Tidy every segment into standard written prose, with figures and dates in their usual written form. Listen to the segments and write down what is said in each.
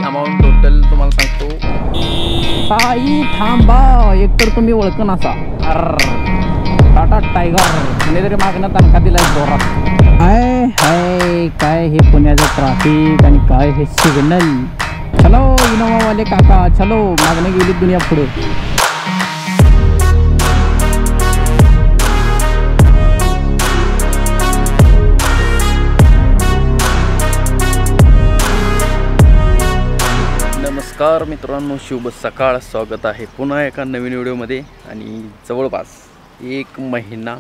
Amount total तुम्हाला सांगतो। ताई थांबा, एकतर तुम्ही ओळखन असा टाटा टायगर कुणीतरी मागणं तनखा दिलाय जोरात। हाय हाय काय हे पुण्याचं ट्रॅफिक आणि काय हे सिग्नल। चलो इनोवावाले काका चलो, मागणं गेली दुनिया पुढे। नमस्कार मित्रांनो, शुभ सकाळ। स्वागत आहे पुन्हा एका नवीन व्हिडिओमध्ये। आणि जवळपास 1 महिना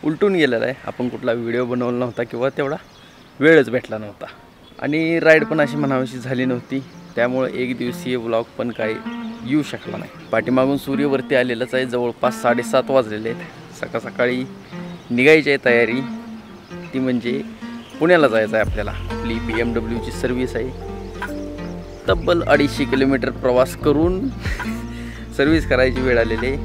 उलटून गेलेला आहे, आपण कुठला व्हिडिओ बनवला नव्हता किंवा तेवढा वेळच भेटला नव्हता आणि राईड पण अशी म्हणावीशी झाली नव्हती, त्यामुळे एक दिवसीय व्लॉग पण काही येऊ शकला नाही। पाठीमागून सूर्यवरती आलेलाच आहे, जवळपास 7:30 वाजलेले आहेत। सकाळी निघायची आहे तयारी, ती म्हणजे पुण्याला जायचं आहे आपल्याला। आपली BMW ची सर्व्हिस आहे, तब्बल 250 किलोमीटर प्रवास करून सर्व्हिस करायची वेळ आलेली आहे।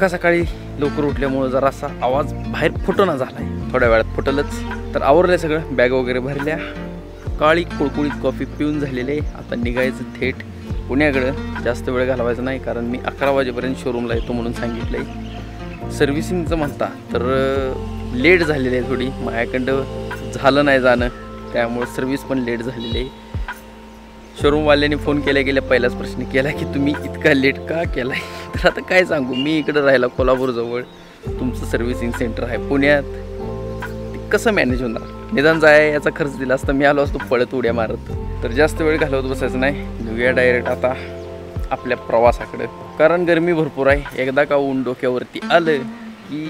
सकाळी लवकर उठल्यामुळे जरासा आवाज बाहेर फुटणं झाला आहे, थोड्या वेळात फुटलंच। तर आवरलं सगळं, बॅग वगैरे भरल्या, काळी कुळकुळीत कॉफी पिऊन झालेली आहे। आता निघायचं थेट पुण्याकडं, जास्त वेळ घालवायचा नाही, कारण मी 11 वाजेपर्यंत शोरूमला येतो म्हणून सांगितलं आहे। सर्व्हिसिंगचं म्हणता तर लेट झालेली आहे थोडी, माझ्याकडं झालं नाही जाणं, त्यामुळे सर्व्हिस पण लेट झालेली आहे। शोरूमवाल्याने फोन केल्या पहिलाच प्रश्न केला की तुम्ही इतका लेट का केला आहे। तर आता काय सांगू, मी इकडं राहिला कोल्हापूरजवळ, तुमचं सर्व्हिसिंग सेंटर आहे पुण्यात, ते कसं मॅनेज होणार। निदान जाय याचा खर्च दिला असता, मी आलो असतो पळत उड्या मारत। तर जास्त वेळ घालवत बसायचं नाही, निघूया डायरेक्ट आता आपल्या प्रवासाकडं, कारण गरमी भरपूर आहे। एकदा का ऊन डोक्यावरती आलं की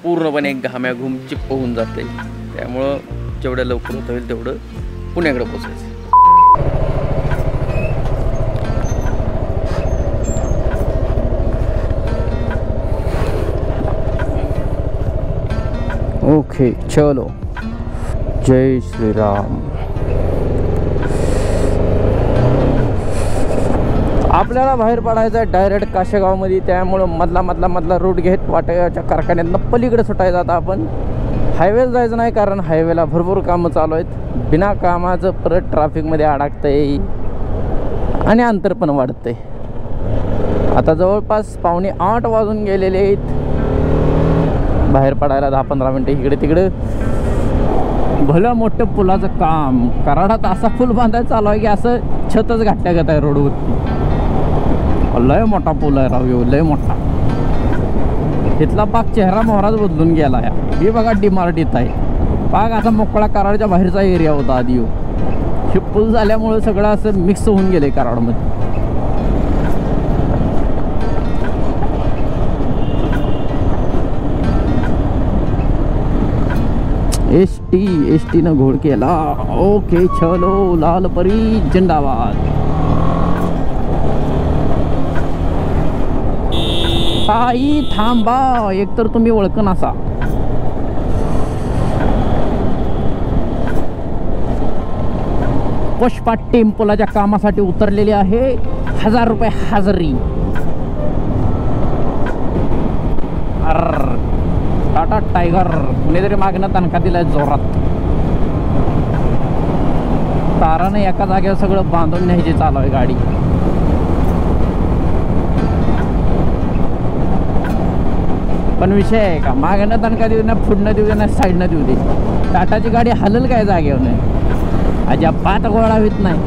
पूर्णपणे घाम्याघूम चिप्प होऊन जाते, त्यामुळं जेवढं लवकर होता होईल तेवढं पुण्याकडे पोचायचं। ओके चलो, जय श्रीराम। आपल्याला बाहेर पडायचं आहे डायरेक्ट काशेगावमध्ये, त्यामुळं मधला रूट घेत वाटेच्या कारखान्यातनं पलीकडे सुटायचं। आता आपण हायवेला जायचं नाही, कारण हायवेला भरपूर कामं चालू आहेत, बिना कामाचं परत ट्रॅफिकमध्ये अडकतंय आणि अंतर पण वाढतंय। आता जवळपास 7:45 वाजून गेलेले आहेत, बाहेर पडायला 10-15 मिनटं इकडे तिकडे। भलं मोठं पुलाचं काम कराडात असा पूल बांधायला चालू आहे की असं छतच घातल्यागत आहे रोडवरती। लय मोठा पूल आहे राव, लय मोठा। इथला पाक चेहरा मोहराच बदलून गेला आहे। हे बघा डीमार्ट इथं आहे, पाक असा मोकळा कराडच्या बाहेरचा एरिया होता आधी। हे पूल झाल्यामुळे सगळं असं मिक्स होऊन गेलं आहे कराडमध्ये। एस टी न घोड केला। ओके चलो, लाल परी जिंदाबाद। ताई थांबा, एकतर तुम्ही ओळखन असा पुष्पा टेम्पोलाच्या कामासाठी उतरलेली आहे, 1000 रुपये हजेरी। टाटा टायगर कुणीतरी मागणं तनखा दिलाय जोरात। तारानं एका जागेवर सगळं बांधून न्यायची चालू आहे गाडी। पण विषय आहे का, मागणं तनखा देऊ ना, पुढनं देऊ दे ना, साईडनं देऊ दे, टाटाची गाडी हलल काय जागेवर नाही, अजिबात गोळा होत नाही।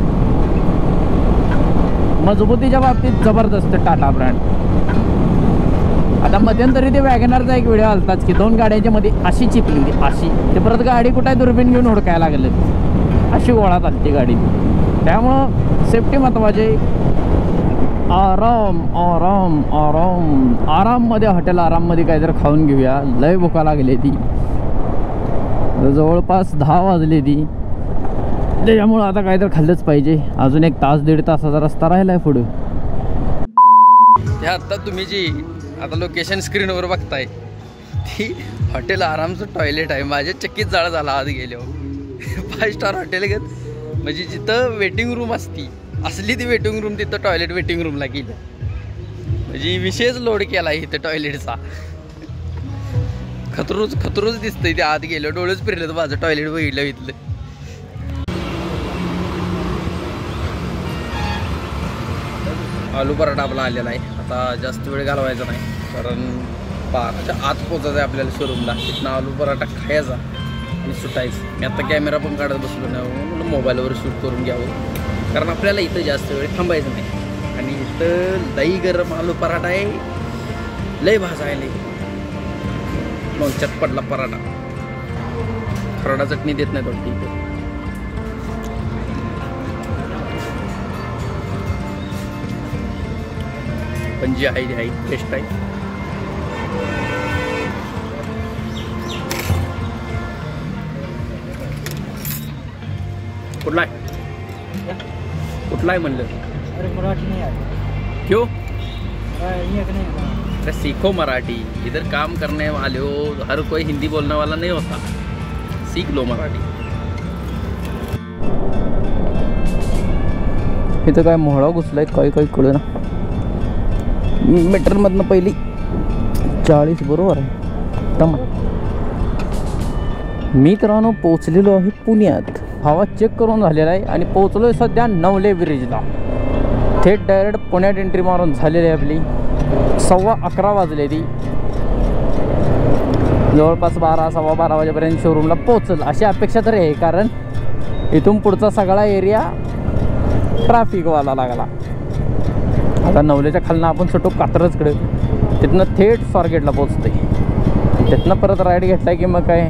मजबूतीच्या बाबतीत जबरदस्त टाटा ब्रँड। आता मध्यंतरी ते वॅगनरचा एक व्हिडिओ आलताच की 2 गाड्यांच्या मध्ये अशी चिपली होती, अशी ते परत गाडी कुठे दुर्बीन घेऊन हुडकायला लागलं, अशी गोळा चालते गाडी। त्यामुळं सेफ्टी महत्वाची। आराम आराम आराम आराममध्ये, हॉटेल आराममध्ये काहीतरी खाऊन घेऊया, लय भुका लागली ती। जवळपास 10 वाजले ती, त्याच्यामुळं आता काहीतरी खाल्लंच पाहिजे। अजून 1 तास 1.5 तासाचा रस्ता राहिलाय पुढे। आता तुम्ही जी आता लोकेशन स्क्रीनवर बघताय ती हॉटेल आरामचं टॉयलेट आहे। माझ्या चक्कीत जाळ झाला आत गेल्यावर। 5 स्टार हॉटेल घेत म्हणजे जिथं वेटिंग रूम असती असली ती वेटिंग रूम, तिथं टॉयलेट वेटिंग रूमला गेली, म्हणजे विशेष लोड केला इथं टॉयलेटचा। खतरूच दिसतंय ते आत गेलं, डोळेच फिरले तर माझं टॉयलेट बघितलं इथलं। आलू पराठा आपला आलेला आहे. आता जास्त वेळ घालवायचा नाही, कारण 12च्या आत पोचायचं आहे आपल्याला शोरूमला. तिथनं आलू पराठा खायचा आणि सुटायचं. मी आता कॅमेरा पण काढत बसलो नाही, म्हणून मोबाईलवर शूट करून घ्यावं, कारण आपल्याला इथं जास्त वेळ थांबायचं नाही. आणि इथं लई गरम आलू पराठा आहे, लई भाजायला मग चटपटला पराठा. खरडा चटणी देत नाही वाटतं इथे. पण जी आहे ती आहे, टेस्ट आहे. कुठला आहे कुठला आहे म्हणलं? अरे मराठी नहीं आती क्यों? ये नहीं, अरे सीखो मराठी. इधर काम करने वाले हो, हर कोई हिंदी बोलने वाला नहीं होता. सीख लो मराठी. इथं काय मोहळा घुसलाय, काही काही कळू ना. मीटरमधनं पहिली 40 बरोबर आहे. तमा मित्रांनो पोचलेलो आहे पुण्यात. हवा चेक करून झालेला आहे आणि पोचलोय सध्या नवले ब्रिजला. थेट डायरेक्ट पुण्यात एंट्री मारून झालेली आहे आपली. 11:15 वाजले. ती जवळपास 12-12:15 वाजेपर्यंत शोरूमला पोचल अशी अपेक्षा तरी आहे, कारण इथून पुढचा सगळा एरिया ट्रॅफिकवाला लागला. आता नवलेच्या खालनं आपण सुटू कात्रजकडे, तिथनं थेट स्वारगेटला पोचते. तिथनं परत राईड घेतला की मग काय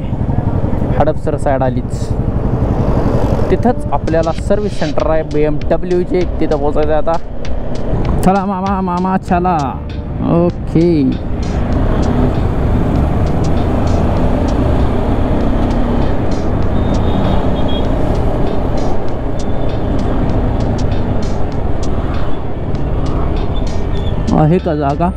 हडपसर साईड आलीच. तिथंच आपल्याला सर्व्हिस सेंटर आहे BMW चे, तिथं पोचायचं आहे आता. चला मामा मामा चला. ओके आहे का जागा?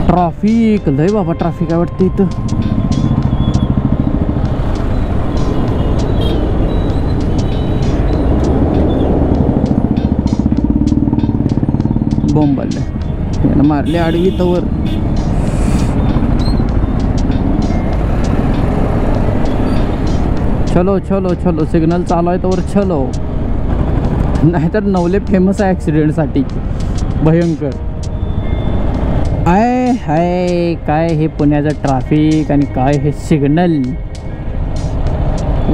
ट्रॅफिक लय बाबा, ट्रॅफिक आहे वाटतं इथं. बोंबल मारले आडवी तवर. चलो चलो चलो, सिग्नल चालू आहे तवर चलो, नाहीतर नवले फेमस आहे ॲक्सिडेंटसाठी भयंकर. आय हाय काय हे पुण्याचं ट्रॅफिक आणि काय हे सिग्नल.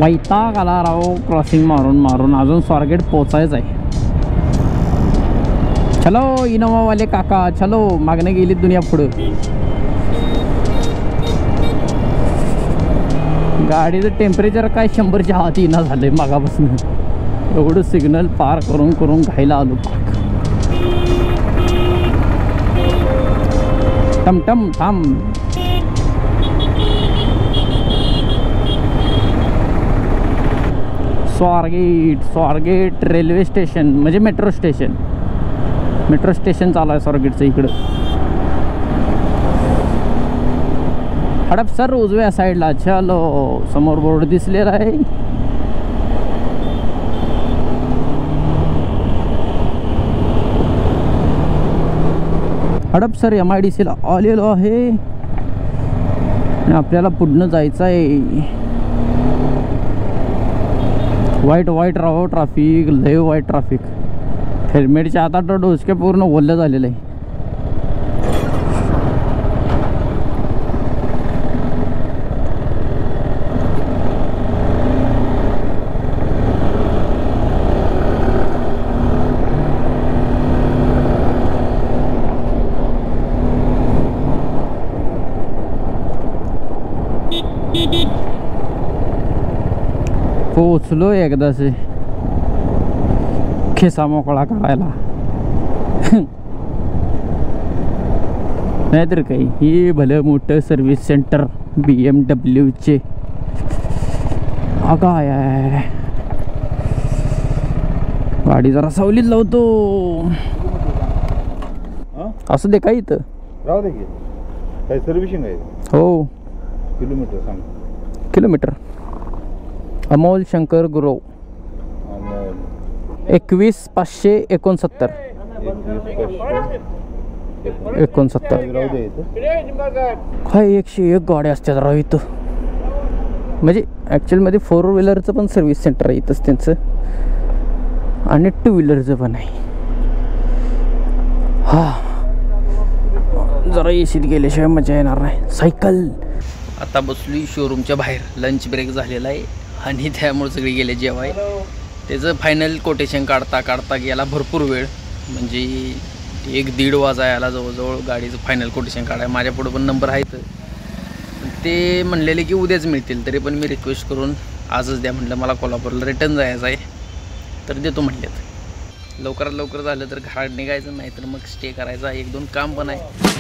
वैताग आला राव क्रॉसिंग मारून मारून. अजून स्वारगेट पोचायचं आहे. चलो इनोवावाले काका चलो, मागणं गेली दुनिया पुढं. गाडीचं टेम्परेचर काय 100च्या आत येणं झालंय मागापासून. एवढं सिग्नल पार करून करून घायला आलो. टमटम थांब. स्वारगेट रेल्वे स्टेशन म्हणजे मेट्रो स्टेशन चालू आहे स्वारगेटचं इकडं. हडपसर उजव्या साईडला. चलो समोर बोर्ड दिसलेला आहे. हडपसर MIDCला आलेलो आहे आणि आपल्याला पुढनं जायचं आहे. वाईट राहो ट्रॅफिक, लय वाईट ट्रॅफिक. हेल्मेटच्या आता तर डोसके पूर्ण ओलं झालेलं आहे. पोचलो एकदाचे खिसा मोकळा करायला. नाहीतर काही हे भलं मोठं सर्व्हिस सेंटर BMW चे. काय गाडी जरा सावलीत लावतो. असं दे काय इथं राहू दे की काय सर्व्हिसिंग आहे. हो किलोमीटर सांग. किलोमीटर. अमोल शंकर गुरव 21569. 69 राहू दे इथं. काय 101 गाड्या असतात राव इथं. म्हणजे ॲक्च्युअलमध्ये 4 व्हीलरचं पण सर्व्हिस सेंटर आहे इथंच त्यांचं, आणि 2 व्हीलरचं पण आहे. जरा एसीत गेल्याशिवाय मजा येणार नाही. सायकल आता बसली शोरूमच्या बाहेर, लंच ब्रेक झालेला आहे आणि त्यामुळे सगळे गेले जेवाय. त्याचं फायनल कोटेशन काढता काढता गेला भरपूर वेळ, म्हणजे 1-1.5 वाजा याला जवळजवळ गाडीचं फायनल कोटेशन काढाय. माझ्या पुढं पण नंबर आहेत, ते म्हणलेले की उद्याच मिळतील. तरी पण मी रिक्वेस्ट करून आजच द्या म्हटलं, मला कोल्हापूरला रिटर्न जायचं आहे, तर देतो म्हटलेत. लवकरात लवकर झालं तर घरात निघायचं, नाही तर मग स्टे करायचा. 1-2 काम पण आहे.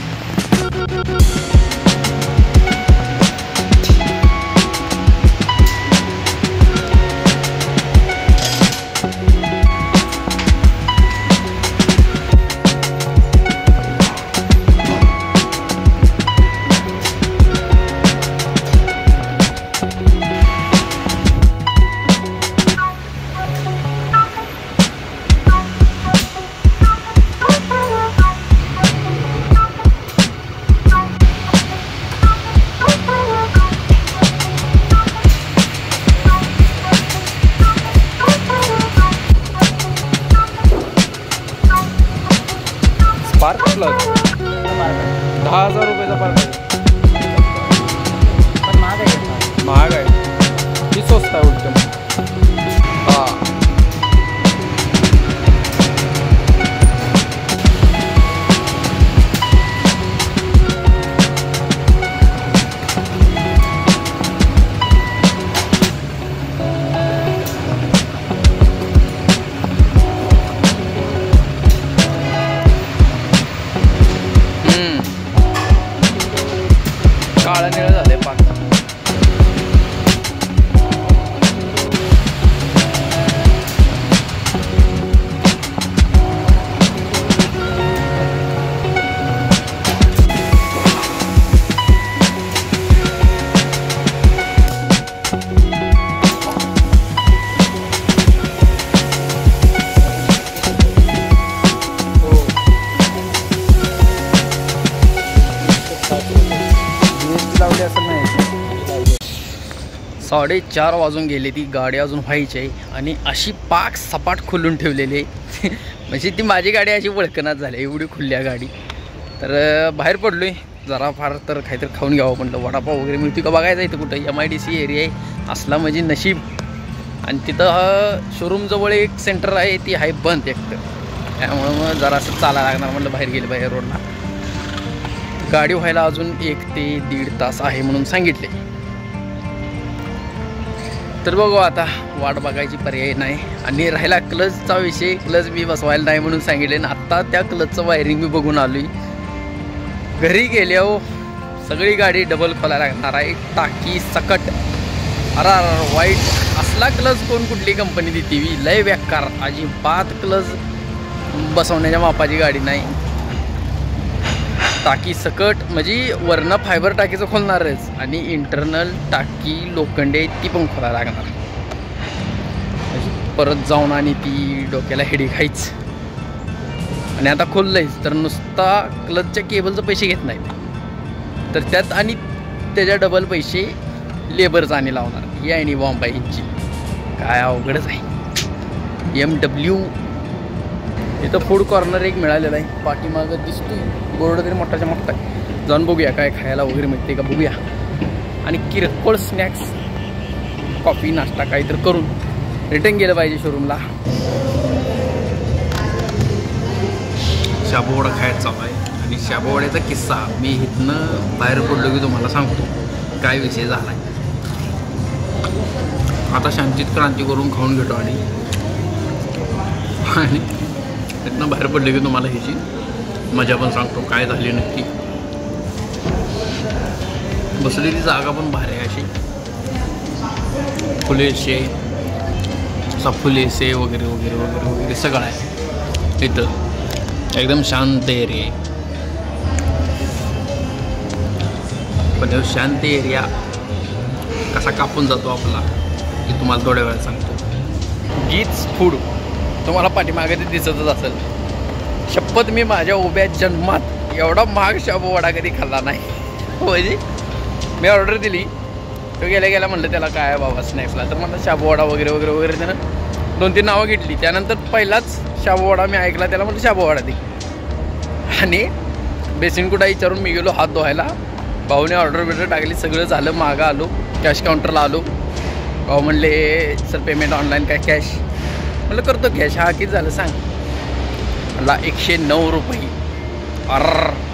पार्क कुठला होता? 10,000 रुपयाचा पार्क आहे. पण महाग आहे. ती स्वस्त आहे उलट. हां, काळं निळं झालंय पाक. असं नाही. 4:30 वाजून गेले, ती गाडी अजून व्हायची आहे आणि अशी पाक सपाट खोलून ठेवलेली आहे. म्हणजे ती माझी गाडी अशी वळकनाच झाली, एवढी खुल्ल्या गाडी. तर बाहेर पडलो आहे, जरा फार तर काहीतरी खाऊन घ्यावं म्हटलं. वडापाव वगैरे मिळतो का बघायचं इथं कुठं. MIDC एरिया आहे असला म्हणजे नशीब. आणि तिथं शोरूमजवळ एक सेंटर आहे, ती आहे बंद एकटं. त्यामुळं मग जरा असं चालायला लागणार म्हटलं बाहेर गेलं बाहेर रोडला. गाडी व्हायला अजून 1 ते 1.5 तास आहे म्हणून सांगितले. तर बघू आता, वाट बघायची पर्याय नाही. आणि राहिला क्लचचा विषय, क्लच मी बसवायला नाही म्हणून सांगितले ना. आत्ता त्या क्लचचं वायरिंग मी बघून आलो आहे. घरी गेले हो, सगळी गाडी डबल खोलायला लागणार आहे, टाकी सकट. अरा वाईट असला क्लच कोण कुठली कंपनी देते वी, लय बेकार. अजिबात क्लच बसवण्याच्या मापाची गाडी नाही. टाकी सकट म्हणजे वरनं फायबर टाकीचं खोलणारच, आणि इंटरनल टाकी लोखंडे ती पण खोलायला लागणार. परत जाऊन आणि ती डोक्याला हेडी खायच. आणि आता खोललंयच तर नुसता क्लचच्या केबलचं पैसे घेत नाहीत, तर त्यात आणि त्याच्या डबल पैसे लेबरचा आणि लावणार. ही आहे नि बॉम्ब आहे यांची, काय अवघडच आहे. MW इथं फूड कॉर्नर एक मिळालेलं आहे, पाठीमागं दिसतोय बोर्ड तरी मोठाच्या मोठा आहे. जाऊन बघूया काय खायला वगैरे मिळते का बघूया. आणि किरकोळ स्नॅक्स, कॉफी, नाश्ता काहीतरी करून रिटर्न गेलं पाहिजे शोरूमला. शाबूवडा खायचा चालू आहे. आणि शाबूवड्याचा किस्सा मी इथनं बाहेर पडलो की तुम्हाला सांगतो काय विषय झाला आहे. आता शांतीत क्रांती करून खाऊन घेतो आणि इथनं बाहेर पडले की तुम्हाला ह्याची मजा पण सांगतो काय झाली नक्की. बसलेली जागा पण भारी आहे, अशी फुलेशे फुलेसे वगैरे वगैरे वगैरे वगैरे सगळं आहे इथं. एकदम शांत एरिया आहे. पण शांत एरिया कसा कापून जातो आपला हे तुम्हाला थोड्या वेळात सांगतो. गीच फूड तुम्हाला पाठीमागे ते दिसतच असेल. शपथ मी माझ्या उभ्या जन्मात एवढा महाग शाबू वडा कधी खाल्ला नाही. म्हणजे मी ऑर्डर दिली तो गेल्या गेला म्हणलं त्याला काय आहे बाबा स्नॅक्सला, तर म्हणलं शाबूवाडा वगैरे वगैरे वगैरे. त्यानं 2-3 नावं घेतली. त्यानंतर पहिलाच शाबूवाडा मी ऐकला, त्याला म्हणलं शाबूवाडा दे. आणि बेसिन कुठं विचारून मी गेलो हात धुवायला. भाऊने ऑर्डर टाकली, सगळं झालं. मागं आलो, कॅश काउंटरला आलो. भाऊ म्हणले सर पेमेंट ऑनलाईन काय कॅश? म्हणलं करतो कॅश. हा किती झालं सांग? मला 109 रुपये.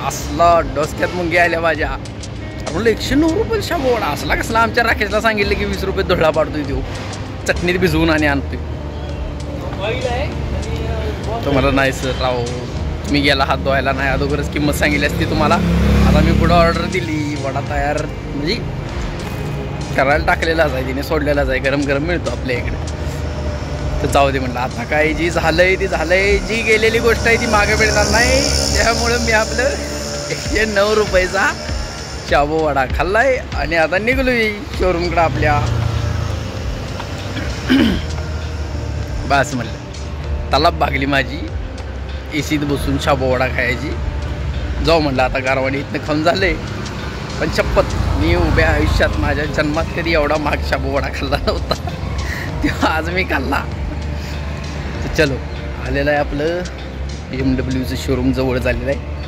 असला डोसक्यात मुंगी आल्या माझ्या. म्हणलं 109 रुपये शाबूवाडा असला कसला? आमच्या राकेशला सांगितलं की 20 रुपये धुळा पाडतोय देऊ, चटणीत भिजवून आणि आणतोय. तुम्हाला नाही सर राव, तुम्ही गेला हात धुवायला नाही, अगोदरच किंमत सांगितली असती तुम्हाला. आता मी पुढं ऑर्डर दिली, वडा तयार म्हणजे करायला टाकलेलाच आहे, तिने सोडलेलाच आहे, गरम गरम मिळतो आपल्या इकडे. तर जाऊ दे म्हणलं, आता काय जी झालंय ती झालंय, जी गेलेली गोष्ट आहे ती मागे मिळणार नाही. त्यामुळं मी आपलं 109 रुपयाचा शाबूवाडा खाल्लाय आणि आता निघलोय शोरूमकडं आपल्या. बस म्हणलं तलाब भागली माझी एसीत बसून शाबूवाडा खायची. जाऊ म्हणलं आता गारवाडी इथनं खाऊन झालंय. पण शपथ मी उभ्या आयुष्यात माझ्या जन्मात कधी एवढा महाग शाबूवाडा खाल्ला नव्हता, तेव्हा आज मी खाल्ला. तर चलो आलेलं आहे आपलं BMW शोरूम जवळ झालेलं आहे.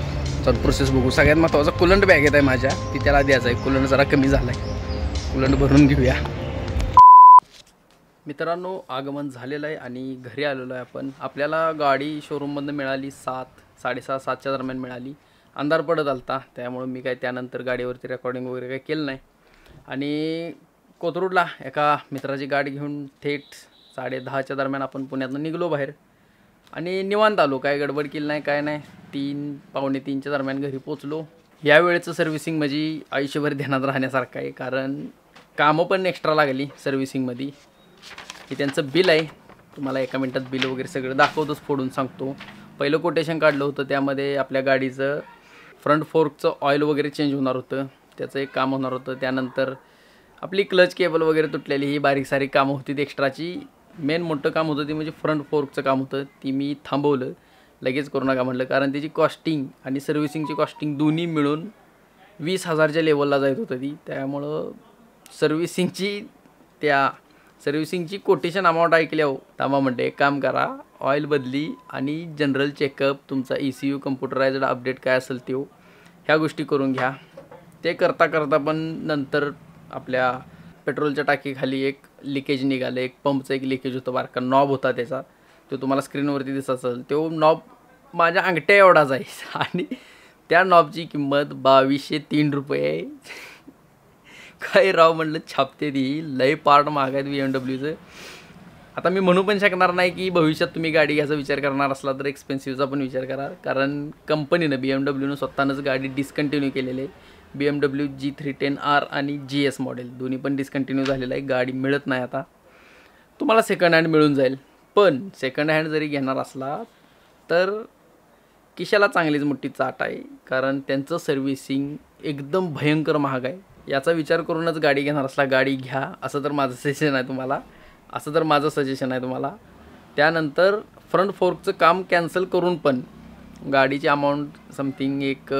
चल प्रोसेस बघू. सगळ्यात महत्त्वाचा कुलंट बॅग येत आहे माझ्या, ती त्याला द्यायचं आहे. कुलंट जरा कमी झाला आहे, कुलंट भरून घेऊया. मित्रांनो आगमन झालेलं आहे आणि घरी आलेलो आहे आपण. आपल्याला गाडी शोरूममधून मिळाली 7:30-7:30 दरम्यान मिळाली. अंधार पडत आलता, त्यामुळे मी काय त्यानंतर गाडीवरती रेकॉर्डिंग वगैरे काही केलं नाही. आणि कोथरूडला एका मित्राची गाडी घेऊन थेट 10:30 दरम्यान आपण पुण्यातून निघलो बाहेर आणि निवांत आलो. काय गडबड केली नाही, काय नाही. 3-3:15 दरम्यान घरी पोचलो. यावेळेचं सर्व्हिसिंग म्हणजे आयुष्यभर ध्यानात राहण्यासारखं आहे, कारण कामं पण एक्स्ट्रा लागली सर्व्हिसिंगमध्ये. हे त्यांचं बिल आहे, तुम्हाला एका मिनटात बिल वगैरे सगळं दाखवतोच, फोडून सांगतो. पहिलं कोटेशन काढलं होतं, त्यामध्ये आपल्या गाडीचं फ्रंट फोर्कचं ऑइल वगैरे चेंज होणार होतं, त्याचं एक काम होणार होतं. त्यानंतर आपली क्लच केबल वगैरे तुटलेली, ही बारीक सारीक कामं होती ती एक्स्ट्राची. मेन मोठं काम होतं ते म्हणजे फ्रंट फोर्कचं काम होतं, ती मी थांबवलं. लगेच करू नका म्हटलं, कारण त्याची कॉस्टिंग आणि सर्व्हिसिंगची कॉस्टिंग दोन्ही मिळून 20,000च्या लेवलला जात होतं ती. त्यामुळं सर्व्हिसिंगची कोटेशन अमाऊंट ऐकल्यावर थांबा म्हणते, एक काम करा, ऑइल बदली आणि जनरल चेकअप, तुमचा ECU कम्प्युटरायज्ड अपडेट काय असेल ते ह्या गोष्टी करून घ्या. ते करता करता पण नंतर आपल्या पेट्रोलच्या टाकीखाली एक लिकेज निघालं, एक पंपचं एक लिकेज होतं, बारका नॉब होता त्याचा, तो तुम्हाला स्क्रीनवरती दिसत असेल. तो नॉब माझ्या अंगठ्या एवढाच आहे आणि त्या नॉबची किंमत 2203 रुपये आहे. काय राव म्हणलं, छापते ती लय पार्ट महाग आहेत BMWचं. आता मी म्हणू पण शकणार नाही की भविष्यात तुम्ही गाडी घ्यायचा विचार करणार असला तर एक्सपेन्सिव्हचा पण विचार करा, कारण कंपनीनं BMWनं स्वतःनंच गाडी डिस्कंटिन्यू केलेली आहे. BMW G310R आणि GS मॉडेल दोन्ही पण डिस्कंटिन्यू झालेलं आहे. गाडी मिळत नाही आता, तुम्हाला सेकंड हँड मिळून जाईल. पण सेकंड हँड जरी घेणार असला तर खिशाला चांगलीच मोठी चाट आहे, कारण त्यांचं सर्व्हिसिंग एकदम भयंकर महाग आहे. याचा विचार करूनच गाडी घेणार असला गाडी घ्या, असं तर माझं सजेशन आहे तुम्हाला. त्यानंतर फ्रंट फोर्कचं काम कॅन्सल करून पण गाडीची अमाऊंट समथिंग एक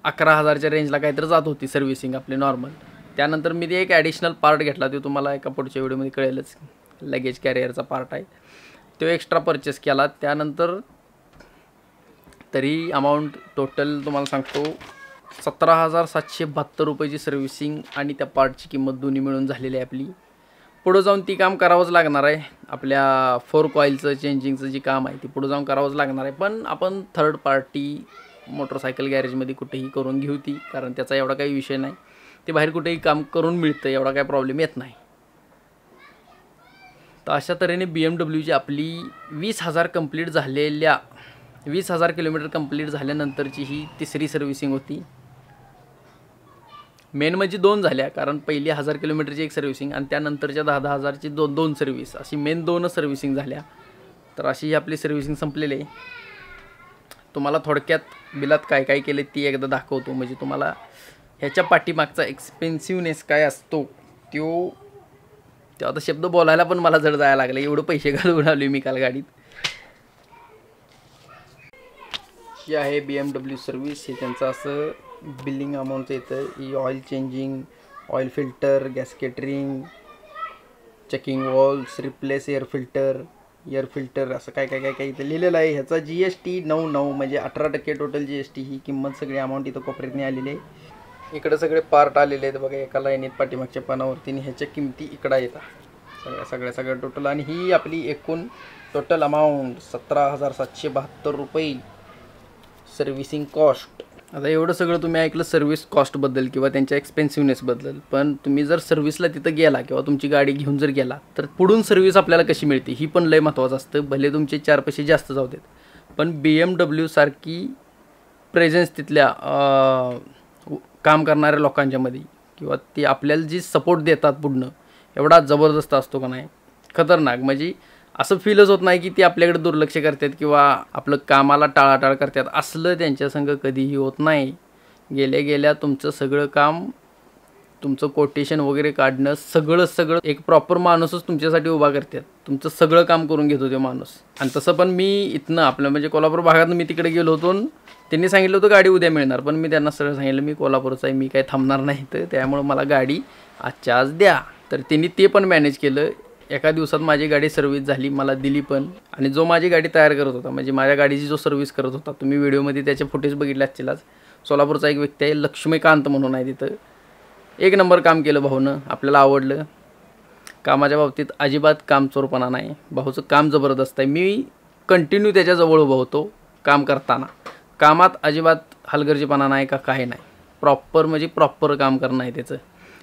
11,000च्या रेंजला काहीतरी जात होती सर्व्हिसिंग आपली नॉर्मल. त्यानंतर मी ते एक ॲडिशनल पार्ट घेतला, तो तुम्हाला एका पुढच्या व्हिडिओमध्ये कळेलच. लगेज कॅरियरचा पार्ट आहे, तो एक्स्ट्रा परचेस केला. त्यानंतर तरी अमाऊंट टोटल तुम्हाला सांगतो 17,772 रुपयाची सर्व्हिसिंग आणि त्या पार्टची किंमत दोन्ही मिळून झालेली आहे आपली. पुढं जाऊन ती काम करावंच लागणार आहे. आपल्या फोर्क ऑइलचं चेंजिंगचं जे काम आहे ते पुढं जाऊन करावंच लागणार आहे. पण आपण थर्ड पार्टी मोटरसायकल गॅरेजमध्ये कुठेही करून घेऊ ती, कारण त्याचा एवढा काही विषय नाही. ते बाहेर कुठेही काम करून मिळतं, एवढा काही प्रॉब्लेम येत नाही. तर अशा तऱ्हेने BMWची आपली 20,000 किलोमीटर कंप्लीट झाल्यानंतरची ही तिसरी सर्व्हिसिंग होती. मेन म्हणजे 2 झाल्या, कारण पहिली 1000 किलोमीटरची एक सर्व्हिसिंग आणि त्यानंतरच्या 10,000ची दोन सर्व्हिस, अशी मेन 2 सर्व्हिसिंग झाल्या. तर अशी ही आपली सर्व्हिसिंग संपलेली आहे. तुम्हाला थोडक्यात बिलात काय काय केले ती एकदा दाखवतो, म्हणजे तुम्हाला ह्याच्या पाठीमागचा एक्सपेन्सिव्हनेस काय असतो तो आता शब्द बोलायला पण मला जड जायला लागले, एवढं पैसे घालवून आलो मी काल गाडीत. ही आहे BMW सर्व्हिस. हे त्यांचं असं बिलिंग अमाऊंटचं येतं. ही oil changing, oil filter, gasket ring, checking valves, replace air filter असं काय इथं लिहिलेलं आहे. ह्याचा GST 99 म्हणजे 18% टोटल GST ही किंमत सगळी अमाऊंट इथं कोपऱ्यातनी आलेली आहे. इकडे सगळे पार्ट आलेले आहेत बघा एका लाईनीत पाठीमागच्या पानावरती, आणि ह्याच्या किमती इकडं येतात सगळ्या टोटल. आणि ही आपली एकूण टोटल अमाऊंट 17,772 रुपये सर्व्हिसिंग कॉस्ट. आता एवढं सगळं तुम्ही ऐकलं सर्व्हिस कॉस्टबद्दल किंवा त्यांच्या एक्सपेन्सिव्हनेसबद्दल, पण तुम्ही जर सर्व्हिसला तिथं गेला किंवा तुमची गाडी घेऊन जर गेला तर पुढून सर्व्हिस आपल्याला कशी मिळते ही पण लय महत्त्वाचं असतं. भले तुमचे 4 पैसे जास्त जाऊ देत, पण BMW सारखी प्रेझेन्स तिथल्या काम करणाऱ्या लोकांच्यामध्ये किंवा ते आपल्याला जी सपोर्ट देतात पुढनं एवढा जबरदस्त असतो का नाही, खतरनाक. म्हणजे असं फीलच होत नाही की ते आपल्याकडे दुर्लक्ष करतात किंवा आपलं कामाला टाळाटाळ करतात. असलं त्यांच्या संग कधीही होत नाही. गेल्या तुमचं सगळं काम, तुमचं कोटेशन वगैरे काढणं सगळं एक प्रॉपर माणूसच तुमच्यासाठी उभा करतात. तुमचं सगळं काम करून घेतो ते माणूस. आणि तसं पण मी इथनं आपलं म्हणजे कोल्हापूर भागातून मी तिकडे गेलो होतो, त्यांनी सांगितलं होतं गाडी उद्या मिळणार, पण मी त्यांना सरळ सांगितलं मी कोल्हापूरचा आहे, मी काही थांबणार नाही, तर त्यामुळे मला गाडी आजच्या आज द्या. तर त्यांनी ते पण मॅनेज केलं. एका दिवसात माझी गाडी सर्व्हिस झाली, मला दिली पण. आणि जो माझी गाडी तयार करत होता म्हणजे माझ्या गाडीची जो सर्व्हिस करत होता, तुम्ही व्हिडिओमध्ये त्याचे फुटेज बघितले असतीलच. सोलापूरचा एक व्यक्ती आहे, लक्ष्मीकांत म्हणून आहे. तिथं एक नंबर काम केलं भाऊनं, आपल्याला आवडलं. कामाच्या बाबतीत अजिबात कामचोरपणा नाही, भाऊचं काम जबरदस्त आहे. मी कंटिन्यू त्याच्याजवळ उभा होतो काम करताना. कामात अजिबात हलगर्जीपणा नाही का काही नाही, प्रॉपर काम करणं आहे त्याचं.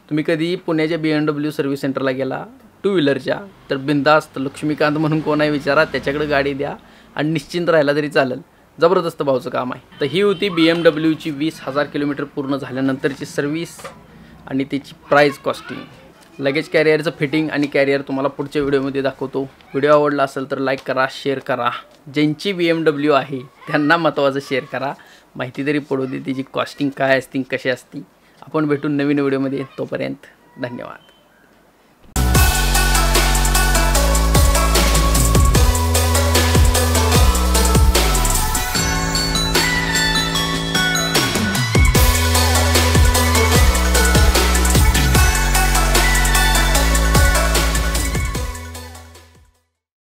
तुम्ही कधी पुण्याच्या BMW सर्व्हिस सेंटरला गेला 2 व्हीलरच्या तर बिंदास्त लक्ष्मीकांत म्हणून कोण आहे विचारा, त्याच्याकडे गाडी द्या आणि निश्चिंत राहिला तरी चालेल. जबरदस्त भाऊचं काम आहे. तर ही होती BMWची 20,000 किलोमीटर पूर्ण झाल्यानंतरची सर्व्हिस आणि त्याची प्राईस कॉस्टिंग. लगेच कॅरियरचं फिटिंग आणि कॅरियर तुम्हाला पुढच्या व्हिडिओमध्ये दाखवतो. व्हिडिओ आवडला असेल तर लाईक करा, शेअर करा. ज्यांची BMW आहे त्यांना महत्त्वाचं शेअर करा, माहिती तरी पडू दे त्याची कॉस्टिंग काय असते कशी असते. आपण भेटून नवीन व्हिडिओमध्ये, तोपर्यंत धन्यवाद.